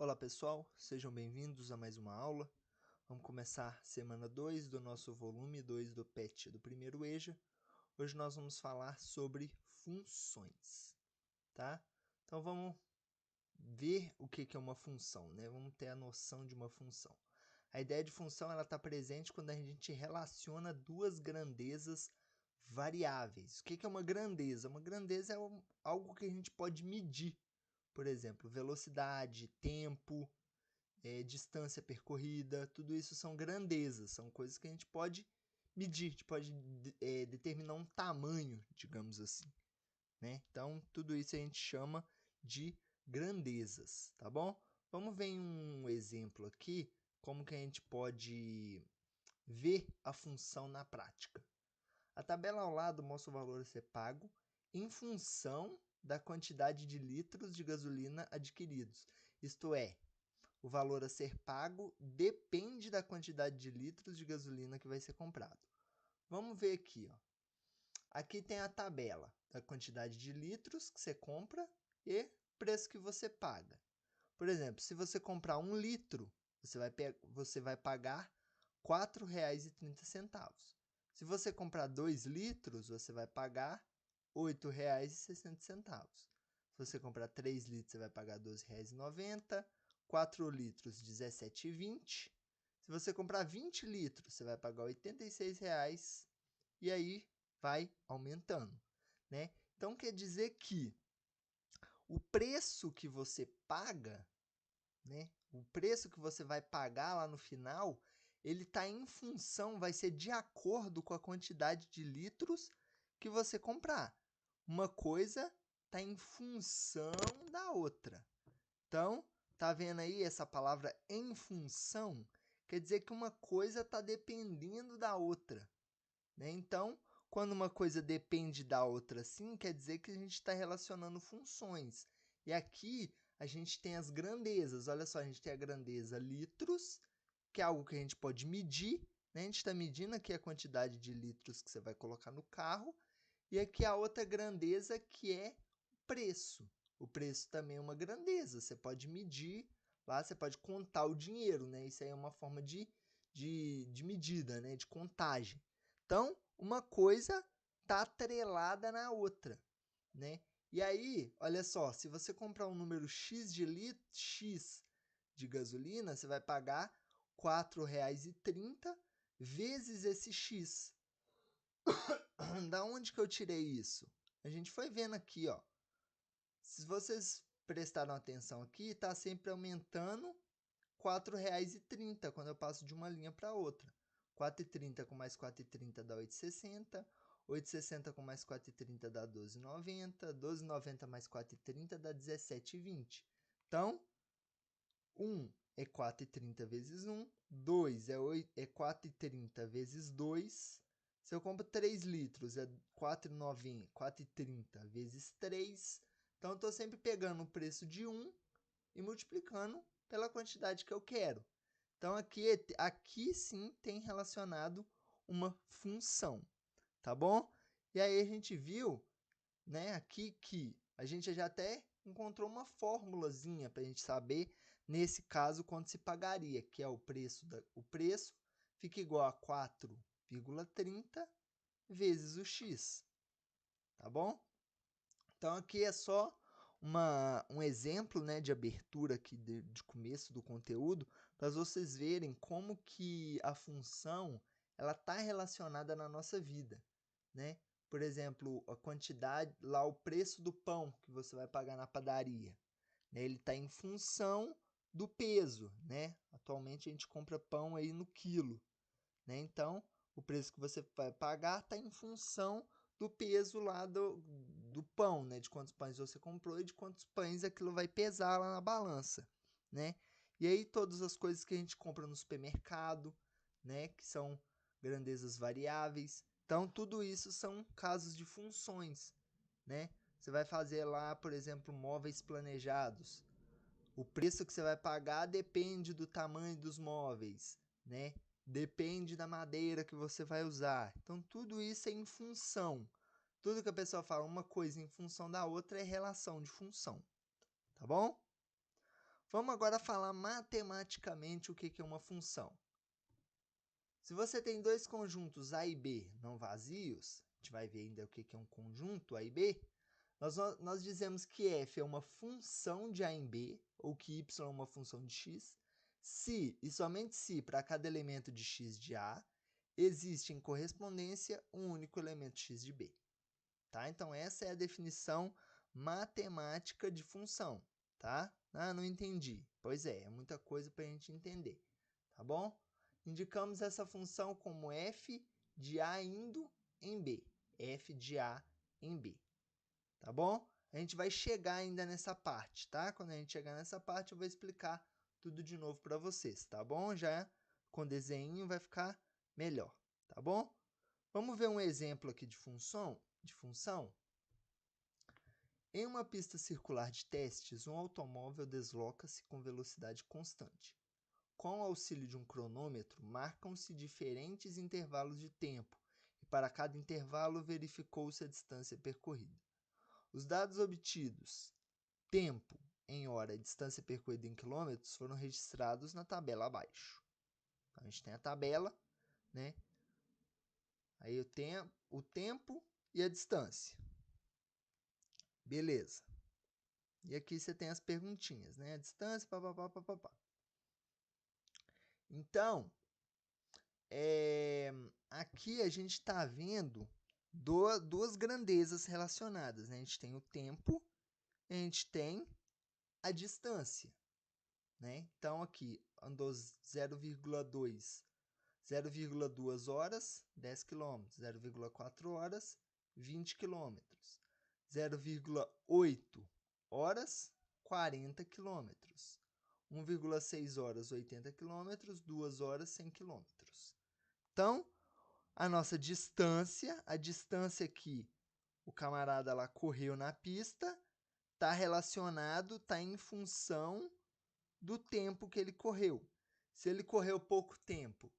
Olá pessoal, sejam bem-vindos a mais uma aula. Vamos começar semana 2 do nosso volume 2 do PET do primeiro EJA. Hoje nós vamos falar sobre funções, tá? Então vamos ver o que é uma função, né? Vamos ter a noção de uma função. A ideia de função ela está presente quando a gente relaciona duas grandezas variáveis. O que é uma grandeza? Uma grandeza é algo que a gente pode medir. Por exemplo, velocidade, tempo, distância percorrida, tudo isso são grandezas, são coisas que a gente pode medir, a gente pode determinar um tamanho, digamos assim, né? Então, tudo isso a gente chama de grandezas, tá bom? Vamos ver um exemplo aqui, como que a gente pode ver a função na prática. A tabela ao lado mostra o valor a ser pago em função da quantidade de litros de gasolina adquiridos, isto é, o valor a ser pago depende da quantidade de litros de gasolina que vai ser comprado. Vamos ver aqui, ó. Aqui tem a tabela da quantidade de litros que você compra e preço que você paga. Por exemplo, se você comprar 1 litro, você vai pagar R$ 4,30. Se você comprar 2 litros, você vai pagar R$ 8,60. Se você comprar 3 litros, você vai pagar R$ 12,90. 4 litros, R$ 17,20. Se você comprar 20 litros, você vai pagar R$ 86,00 e aí vai aumentando, né? Então quer dizer que o preço que você paga, né? O preço que você vai pagar lá no final, ele está em função, vai ser de acordo com a quantidade de litros que você comprar. Uma coisa está em função da outra. Então, tá vendo aí essa palavra em função? Quer dizer que uma coisa está dependendo da outra, né? Então, quando uma coisa depende da outra assim, quer dizer que a gente está relacionando funções. E aqui a gente tem as grandezas. Olha só, a gente tem a grandeza litros, que é algo que a gente pode medir, né? A gente está medindo aqui a quantidade de litros que você vai colocar no carro. E aqui a outra grandeza que é preço. O preço também é uma grandeza. Você pode medir lá, você pode contar o dinheiro, né? Isso aí é uma forma de medida, né? De contagem. Então, uma coisa está atrelada na outra, né? E aí, olha só, se você comprar um número X de gasolina, você vai pagar R$ 4,30 vezes esse X. Da onde que eu tirei isso? A gente foi vendo aqui, ó. Se vocês prestaram atenção aqui, está sempre aumentando R$ 4,30 quando eu passo de uma linha para outra. 4,30 com mais 4,30 dá 8,60. 8,60 com mais 4,30 dá 12,90. 12,90 mais 4,30 dá 17,20. Então, 1 é 4,30 vezes 1. 2 é 4,30 vezes 2. Se eu compro 3 litros, é 4,30 vezes 3. Então, eu estou sempre pegando o preço de 1 e multiplicando pela quantidade que eu quero. Então, aqui sim tem relacionado uma função, tá bom? E aí a gente viu, né, aqui que a gente já até encontrou uma formulazinha para a gente saber, nesse caso, quanto se pagaria, que é o preço fica igual a 4,30 vezes o x, tá bom? Então aqui é só um exemplo, né, de abertura aqui de começo do conteúdo, para vocês verem como que a função ela está relacionada na nossa vida, né? Por exemplo, a quantidade, lá o preço do pão que você vai pagar na padaria, né? Ele está em função do peso, né? Atualmente a gente compra pão aí no quilo, né? Então, o preço que você vai pagar está em função do peso lá do pão, né? De quantos pães você comprou e de quantos pães aquilo vai pesar lá na balança, né? E aí todas as coisas que a gente compra no supermercado, né? Que são grandezas variáveis. Então, tudo isso são casos de funções, né? Você vai fazer lá, por exemplo, móveis planejados. O preço que você vai pagar depende do tamanho dos móveis, né? Depende da madeira que você vai usar. Então, tudo isso é em função. Tudo que a pessoa fala, uma coisa em função da outra é relação de função. Tá bom? Vamos agora falar matematicamente o que é uma função. Se você tem dois conjuntos A e B não vazios, a gente vai ver ainda o que é um conjunto A e B, nós dizemos que f é uma função de A em B, ou que y é uma função de x, se e somente se para cada elemento de x de A existe em correspondência um único elemento x de B. Tá? Então, essa é a definição matemática de função. Tá? Ah, não entendi. Pois é muita coisa para a gente entender. Tá bom? Indicamos essa função como f de A indo em B. F de A em B. Tá bom? A gente vai chegar ainda nessa parte, tá? Quando a gente chegar nessa parte, eu vou explicar tudo de novo para vocês, tá bom? Já com desenho vai ficar melhor, tá bom? Vamos ver um exemplo aqui de função. Em uma pista circular de testes, um automóvel desloca-se com velocidade constante. Com o auxílio de um cronômetro, marcam-se diferentes intervalos de tempo e para cada intervalo verificou-se a distância percorrida. Os dados obtidos, tempo em hora e distância percorrida em quilômetros, foram registrados na tabela abaixo. Então, a gente tem a tabela, né? Aí eu tenho o tempo e a distância. Beleza. E aqui você tem as perguntinhas, né? A distância, papapá. Então, aqui a gente está vendo duas grandezas relacionadas, né? A gente tem o tempo e a gente tem a distância, né? Então, aqui andou 0,2 horas, 10 km, 0,4 horas, 20 km, 0,8 horas, 40 km, 1,6 horas, 80 km, 2 horas, 100 km. Então, a nossa distância, a distância que o camarada lá correu na pista, está relacionado, está em função do tempo que ele correu. Se ele correu pouco tempo,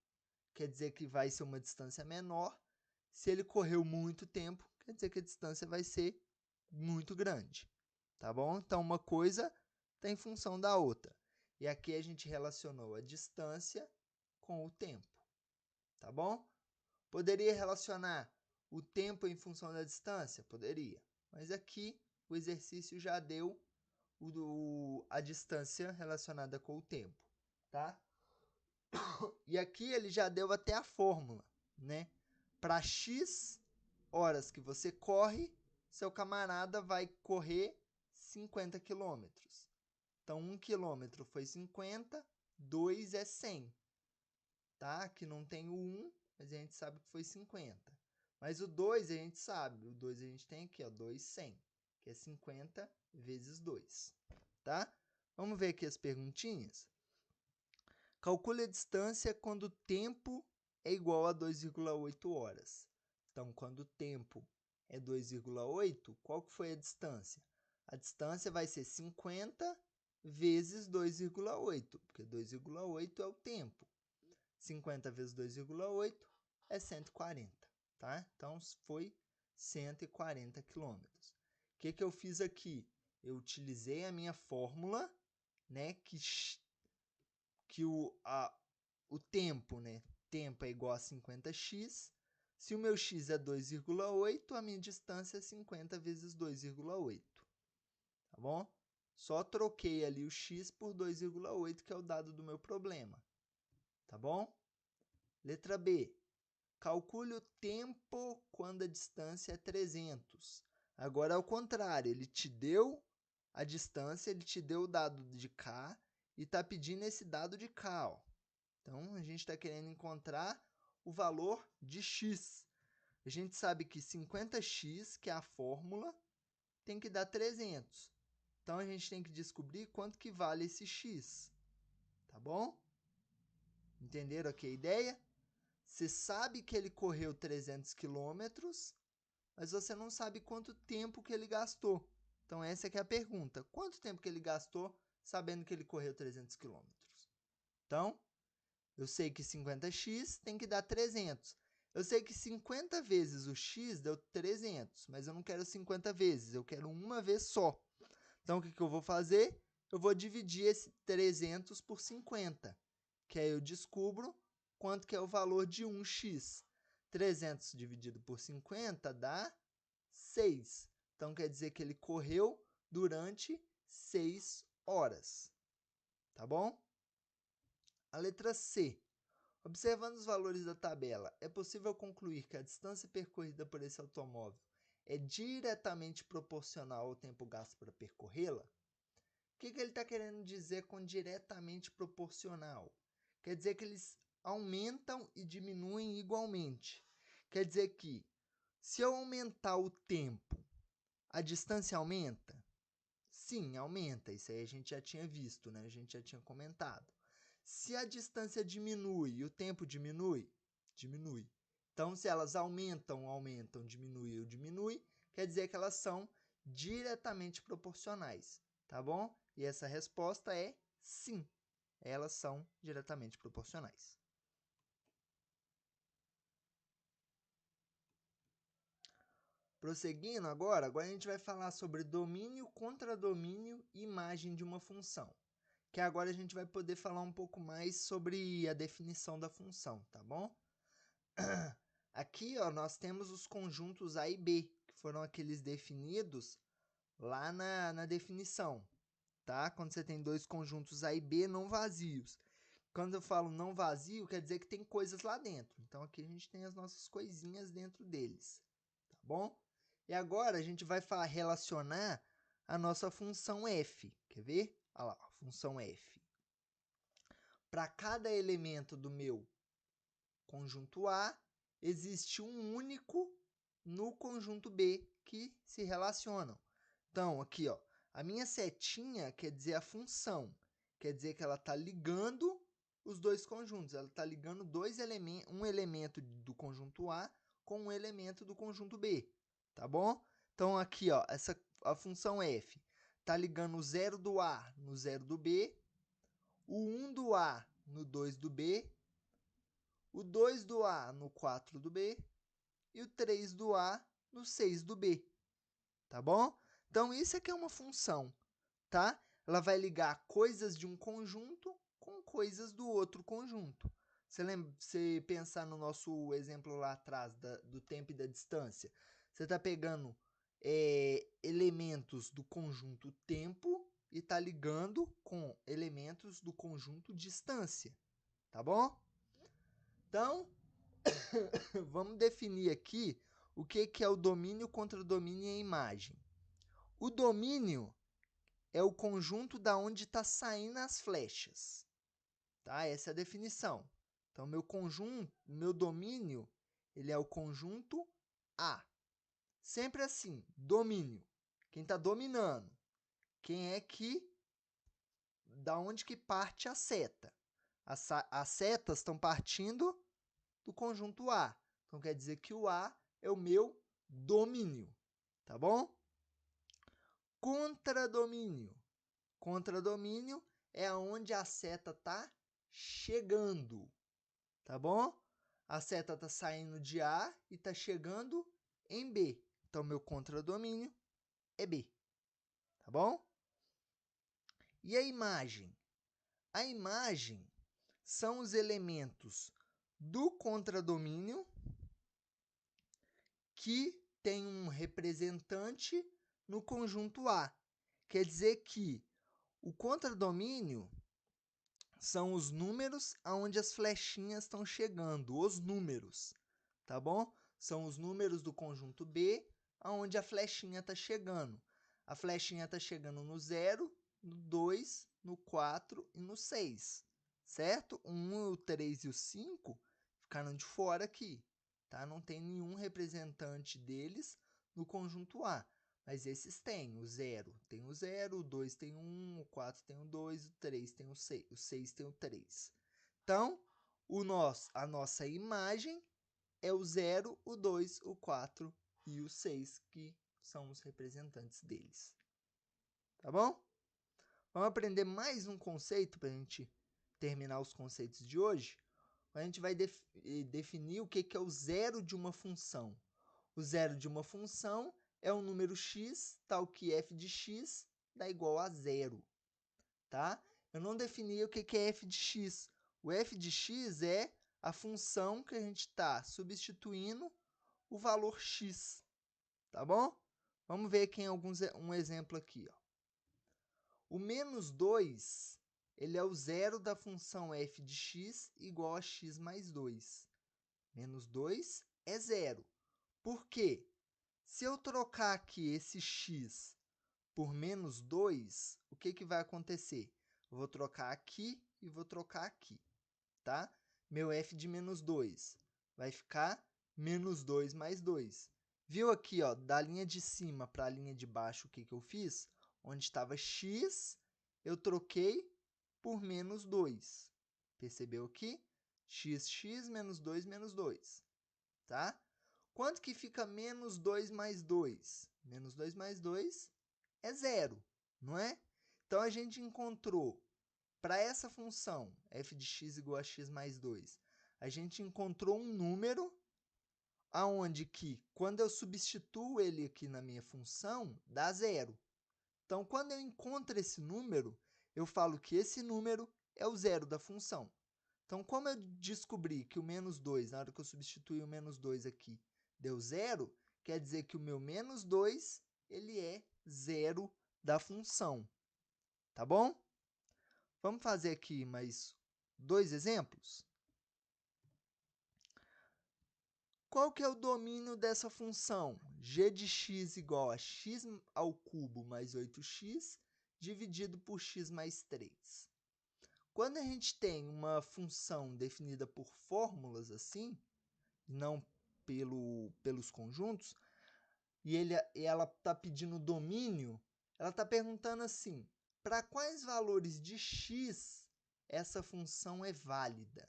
quer dizer que vai ser uma distância menor. Se ele correu muito tempo, quer dizer que a distância vai ser muito grande. Tá bom? Então, uma coisa está em função da outra. E aqui a gente relacionou a distância com o tempo. Tá bom? Poderia relacionar o tempo em função da distância? Poderia. Mas aqui o exercício já deu a distância relacionada com o tempo. Tá? E aqui ele já deu até a fórmula, né? Para x horas que você corre, seu camarada vai correr 50 quilômetros. Então, 1 quilômetro foi 50, 2 é 100. Tá? Aqui não tem o 1, mas a gente sabe que foi 50. Mas o 2 a gente sabe. O 2 a gente tem aqui, ó, 2, 100, que é 50 vezes 2. Tá? Vamos ver aqui as perguntinhas. Calcule a distância quando o tempo é igual a 2,8 horas. Então, quando o tempo é 2,8, qual que foi a distância? A distância vai ser 50 vezes 2,8, porque 2,8 é o tempo. 50 vezes 2,8 é 140, tá? Então, foi 140 quilômetros. O que eu fiz aqui? Eu utilizei a minha fórmula, né, que o tempo, né? Tempo é igual a 50x. Se o meu x é 2,8, a minha distância é 50 vezes 2,8. Tá bom? Só troquei ali o x por 2,8, que é o dado do meu problema. Tá bom? Letra B. Calcule o tempo quando a distância é 300. Agora é o contrário, ele te deu a distância, ele te deu o dado de K e está pedindo esse dado de K. Ó. Então, a gente está querendo encontrar o valor de x. A gente sabe que 50x, que é a fórmula, tem que dar 300. Então, a gente tem que descobrir quanto que vale esse x. Tá bom? Entenderam aqui a ideia? Você sabe que ele correu 300 quilômetros, mas você não sabe quanto tempo que ele gastou. Então, essa é que é a pergunta. Quanto tempo que ele gastou sabendo que ele correu 300 quilômetros? Então, eu sei que 50x tem que dar 300. Eu sei que 50 vezes o x deu 300, mas eu não quero 50 vezes, eu quero uma vez só. Então, o que eu vou fazer? eu vou dividir esse 300 por 50, que aí eu descubro quanto que é o valor de 1x. 300 dividido por 50 dá 6. Então, quer dizer que ele correu durante 6 horas. Tá bom? A letra C. Observando os valores da tabela, é possível concluir que a distância percorrida por esse automóvel é diretamente proporcional ao tempo gasto para percorrê-la? O que ele está querendo dizer com diretamente proporcional? Quer dizer que eles aumentam e diminuem igualmente. Quer dizer que, se eu aumentar o tempo, a distância aumenta? Sim, aumenta. Isso aí a gente já tinha visto, né? A gente já tinha comentado. Se a distância diminui e o tempo diminui, diminui. Então, se elas aumentam, diminui, quer dizer que elas são diretamente proporcionais, tá bom? E essa resposta é sim, elas são diretamente proporcionais. Prosseguindo agora a gente vai falar sobre domínio, contradomínio e imagem de uma função. Que agora a gente vai poder falar um pouco mais sobre a definição da função, tá bom? Aqui, ó, nós temos os conjuntos A e B, que foram aqueles definidos lá na definição, tá? Quando você tem dois conjuntos A e B não vazios. Quando eu falo não vazio, quer dizer que tem coisas lá dentro. Então, aqui a gente tem as nossas coisinhas dentro deles, tá bom? E agora a gente vai relacionar a nossa função f. Quer ver? Olha lá, a função f. Para cada elemento do meu conjunto A, existe um único no conjunto B que se relacionam. Então, aqui, ó, a minha setinha quer dizer a função. Quer dizer que ela está ligando os dois conjuntos. Ela está ligando um elemento do conjunto A com um elemento do conjunto B. Tá bom? Então, aqui, ó, a função f está ligando o 0 do A no 0 do B, o 1 do A no 2 do B, o 2 do A no 4 do B e o 3 do A no 6 do B. Tá bom? Então, isso aqui é uma função, tá? Ela vai ligar coisas de um conjunto com coisas do outro conjunto. Você pensar no nosso exemplo lá atrás do tempo e da distância. Você está pegando elementos do conjunto tempo e está ligando com elementos do conjunto distância. Tá bom? Então, vamos definir aqui o que é o domínio, contradomínio e a imagem. O domínio é o conjunto da onde está saindo as flechas. Tá? Essa é a definição. Então, meu domínio, ele é o conjunto A. Sempre assim, domínio. Quem está dominando? Quem é que... Da onde que parte a seta? As setas estão partindo do conjunto A. Então, quer dizer que o A é o meu domínio. Tá bom? Contradomínio. Contradomínio é onde a seta está chegando. Tá bom? A seta está saindo de A e está chegando em B. Então, meu contradomínio é B. Tá bom? E a imagem? A imagem são os elementos do contradomínio que tem um representante no conjunto A. Quer dizer que o contradomínio são os números aonde as flechinhas estão chegando, os números, tá bom? São os números do conjunto B aonde a flechinha está chegando. A flechinha está chegando no 0, no 2, no 4 e no 6, certo? O 1, o 3 e o 5 ficaram de fora aqui, tá? Não tem nenhum representante deles no conjunto A. Mas esses têm, o 0 tem o 0, o 2 tem o 1, o 4 tem o 2, o 3 tem o 6 tem o 3. Então, a nossa imagem é o 0, o 2, o 4 e o 6, que são os representantes deles. Tá bom? Vamos aprender mais um conceito para a gente terminar os conceitos de hoje. A gente vai definir o que é o zero de uma função. O zero de uma função é um número x, tal que f de x dá igual a zero. tá? Eu não defini o que é f de x. O f de x é a função que a gente está substituindo o valor x, tá bom? Vamos ver aqui um exemplo aqui, ó. O menos 2, ele é o zero da função f de x igual a x mais 2. Menos 2 é zero. Por quê? Se eu trocar aqui esse x por menos 2, o que vai acontecer? Eu vou trocar aqui e vou trocar aqui, tá? Meu f de menos 2 vai ficar menos 2 mais 2. Viu aqui, ó, da linha de cima para a linha de baixo, o que eu fiz? Onde estava x, eu troquei por menos 2. Percebeu aqui? X menos 2, tá? Quanto que fica menos 2 mais 2? Menos 2 mais 2 é zero, não é? Então, a gente encontrou, para essa função, f de x igual a x mais 2, a gente encontrou um número aonde que, quando eu substituo ele aqui na minha função, dá zero. Então, quando eu encontro esse número, eu falo que esse número é o zero da função. Então, como eu descobri que o menos 2, na hora que eu substituir o menos 2 aqui, deu zero, quer dizer que o meu menos 2, ele é zero da função. Tá bom? Vamos fazer aqui mais 2 exemplos? Qual que é o domínio dessa função? G de x igual a x ao cubo mais 8x dividido por x mais 3. Quando a gente tem uma função definida por fórmulas assim, não pelos conjuntos, e ela está pedindo domínio, ela está perguntando assim, para quais valores de x essa função é válida?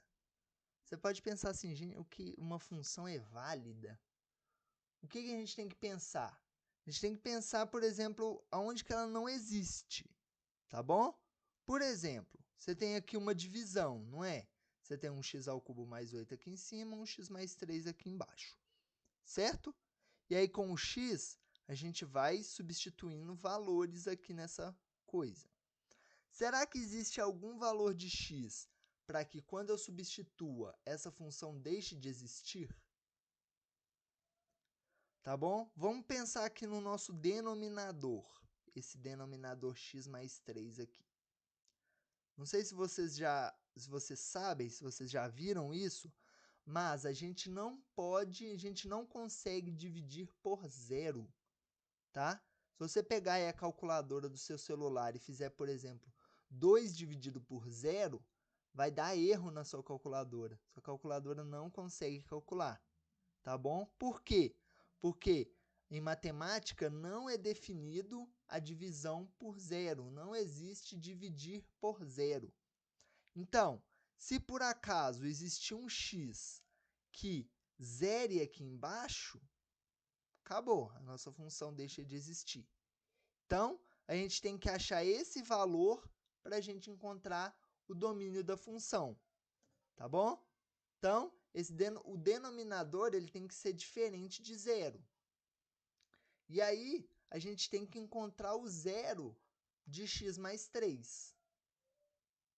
Você pode pensar assim, gente, o que uma função é válida? O que a gente tem que pensar? A gente tem que pensar, por exemplo, aonde que ela não existe, tá bom? Por exemplo, você tem aqui uma divisão, não é? Você tem um x ao cubo mais 8 aqui em cima, um x mais 3 aqui embaixo, certo? E aí, com o x, a gente vai substituindo valores aqui nessa coisa. Será que existe algum valor de x para que, quando eu substitua, essa função deixe de existir? Tá bom? Vamos pensar aqui no nosso denominador, esse denominador x mais 3 aqui. Não sei se vocês sabem, se vocês já viram isso, mas a gente não consegue dividir por zero, tá? Se você pegar aí a calculadora do seu celular e fizer, por exemplo, 2 dividido por zero, vai dar erro na sua calculadora. Sua calculadora não consegue calcular, tá bom? Por quê? Porque em matemática não é definido a divisão por zero, não existe dividir por zero. Então, se por acaso existir um x que zere aqui embaixo, acabou, a nossa função deixa de existir. Então, a gente tem que achar esse valor para a gente encontrar o domínio da função, tá bom? Então, o denominador ele tem que ser diferente de zero. E aí, a gente tem que encontrar o zero de x mais 3.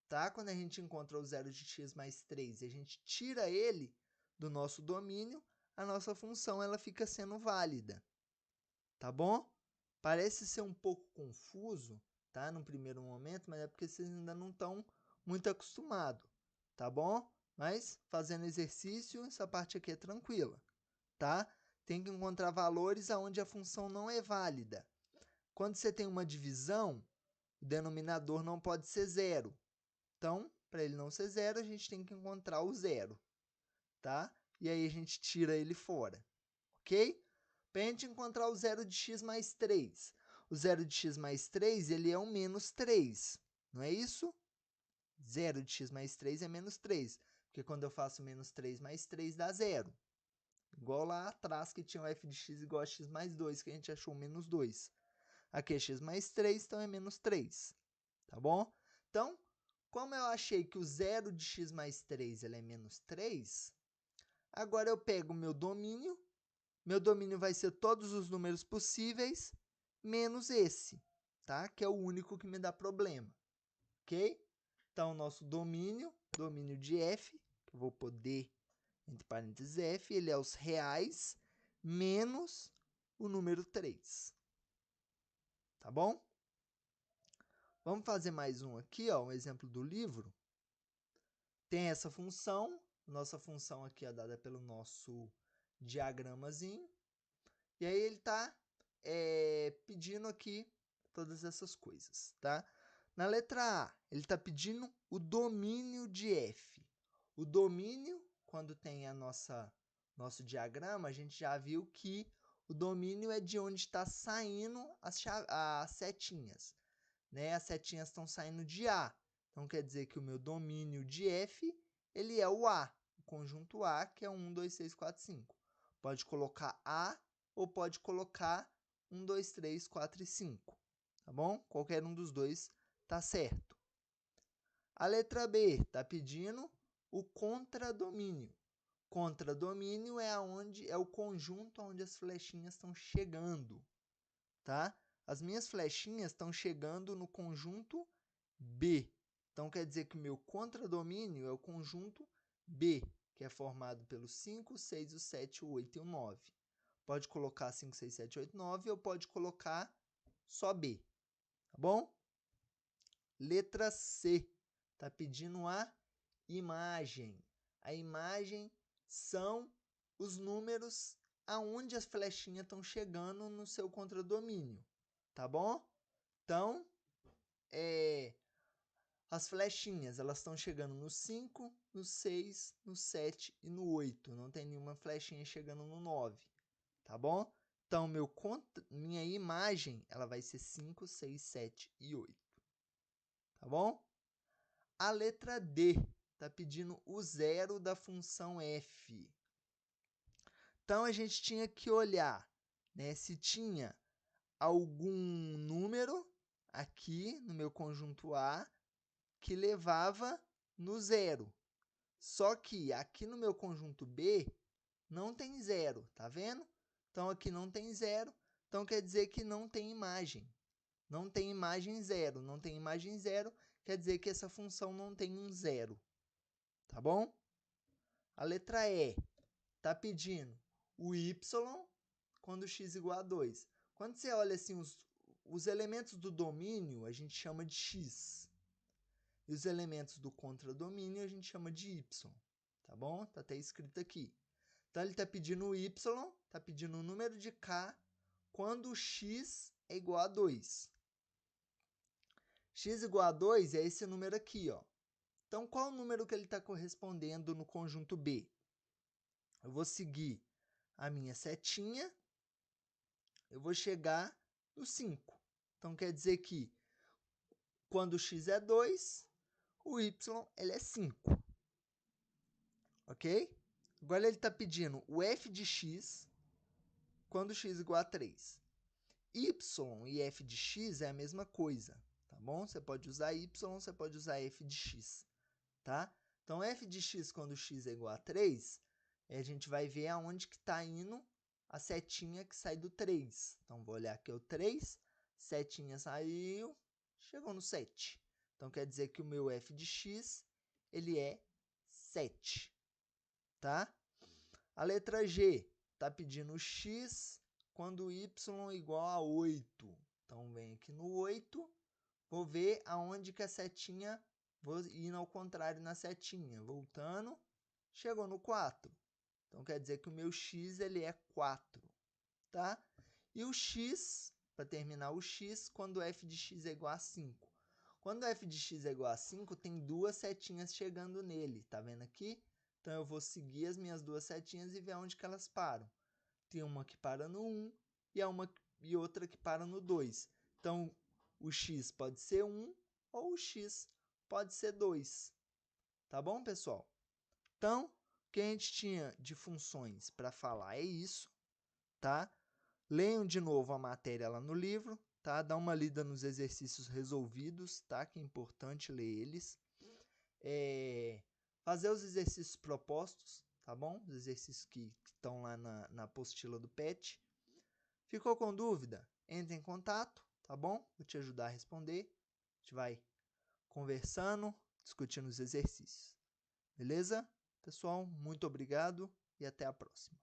Tá? Quando a gente encontra o zero de x mais 3 e a gente tira ele do nosso domínio, a nossa função ela fica sendo válida. Tá bom? Parece ser um pouco confuso, tá? No primeiro momento, mas é porque vocês ainda não estão muito acostumados, tá bom? Mas fazendo exercício, essa parte aqui é tranquila, tá? Tem que encontrar valores onde a função não é válida. Quando você tem uma divisão, o denominador não pode ser zero. Então, para ele não ser zero, a gente tem que encontrar o zero, tá? E aí a gente tira ele fora, ok? Para a gente encontrar o zero de x mais 3. O zero de x mais 3, ele é um menos 3, não é isso? Zero de x mais 3 é menos 3, porque quando eu faço menos 3 mais 3 dá zero. Igual lá atrás que tinha o f de x igual a x mais 2, que a gente achou menos 2. Aqui é x mais 3, então é menos 3, tá bom? Então, como eu achei que o zero de x mais 3 ele é menos 3, agora eu pego o meu domínio vai ser todos os números possíveis, menos esse, tá? Que é o único que me dá problema. ok? Então, nosso domínio de f, que eu vou poder, entre parênteses, f, ele é os reais menos o número 3. Tá bom? Vamos fazer mais um aqui, ó, um exemplo do livro. Tem essa função, nossa função aqui é dada pelo nosso diagramazinho. E aí ele está pedindo aqui todas essas coisas, tá? Na letra A, ele está pedindo o domínio de f. O domínio, quando tem nosso diagrama, a gente já viu que o domínio é de onde está saindo as setinhas. Né? As setinhas estão saindo de A. Então, quer dizer que o meu domínio de f, ele é o A. O conjunto A, que é 1, 2, 3, 4, 5. Pode colocar A ou pode colocar 1, 2, 3, 4 e 5. Tá bom? Qualquer um dos dois tá certo. A letra B está pedindo o contradomínio. Contradomínio é o conjunto onde as flechinhas estão chegando, tá? As minhas flechinhas estão chegando no conjunto B. Então, quer dizer que o meu contradomínio é o conjunto B, que é formado pelos 5, 6, o 7, o 8 e o 9. Pode colocar 5, 6, 7, 8, 9 ou pode colocar só B, tá bom? Letra C, está pedindo a imagem. A imagem são os números aonde as flechinhas estão chegando no seu contradomínio, tá bom? Então, as flechinhas, elas estão chegando no 5, no 6, no 7 e no 8. Não tem nenhuma flechinha chegando no 9, tá bom? Então, minha imagem, ela vai ser 5, 6, 7 e 8. Tá bom? A letra D está pedindo o zero da função f. Então, a gente tinha que olhar, né, se tinha algum número aqui no meu conjunto A que levava no zero. Só que aqui no meu conjunto B não tem zero, tá vendo? Então, aqui não tem zero, então quer dizer que não tem imagem. Não tem imagem zero. Não tem imagem zero, quer dizer que essa função não tem um zero. Tá bom? A letra E está pedindo o y quando x igual a 2. Quando você olha assim, os elementos do domínio, a gente chama de x. E os elementos do contradomínio, a gente chama de y. Tá bom? Está até escrito aqui. Então, ele está pedindo o y, está pedindo o número de k quando o x é igual a 2. X igual a 2 é esse número aqui, ó. Então, qual o número que ele está correspondendo no conjunto B? Eu vou seguir a minha setinha, eu vou chegar no 5. Então, quer dizer que quando o x é 2, o y ele é 5. Ok? Agora ele está pedindo o f de x quando x igual a 3. Y e f de x é a mesma coisa, tá bom? Você pode usar y, você pode usar f de x, tá? Então, f de x quando x é igual a 3, a gente vai ver aonde que está indo a setinha que sai do 3. Então, vou olhar aqui o 3, setinha saiu, chegou no 7. Então, quer dizer que o meu f de x, ele é 7, tá? A letra G está pedindo x quando y é igual a 8. Então, vem aqui no 8, vou ver aonde que a setinha, vou indo ao contrário na setinha, voltando, chegou no 4. Então, quer dizer que o meu x ele é 4, tá? E o x, para terminar o x, quando f de x é igual a 5. Quando f de x é igual a 5, tem duas setinhas chegando nele, tá vendo aqui? Então, eu vou seguir as minhas duas setinhas e ver onde que elas param. Tem uma que para no 1 e outra que para no 2. Então, o x pode ser 1 ou o x pode ser 2. Tá bom, pessoal? Então, o que a gente tinha de funções para falar é isso, tá? Leiam de novo a matéria lá no livro, tá? Dá uma lida nos exercícios resolvidos, tá? Que é importante ler eles. Fazer os exercícios propostos, tá bom? Os exercícios que estão lá na apostila do PET. Ficou com dúvida? Entre em contato, tá bom? Vou te ajudar a responder. A gente vai conversando, discutindo os exercícios. Beleza? Pessoal, muito obrigado e até a próxima.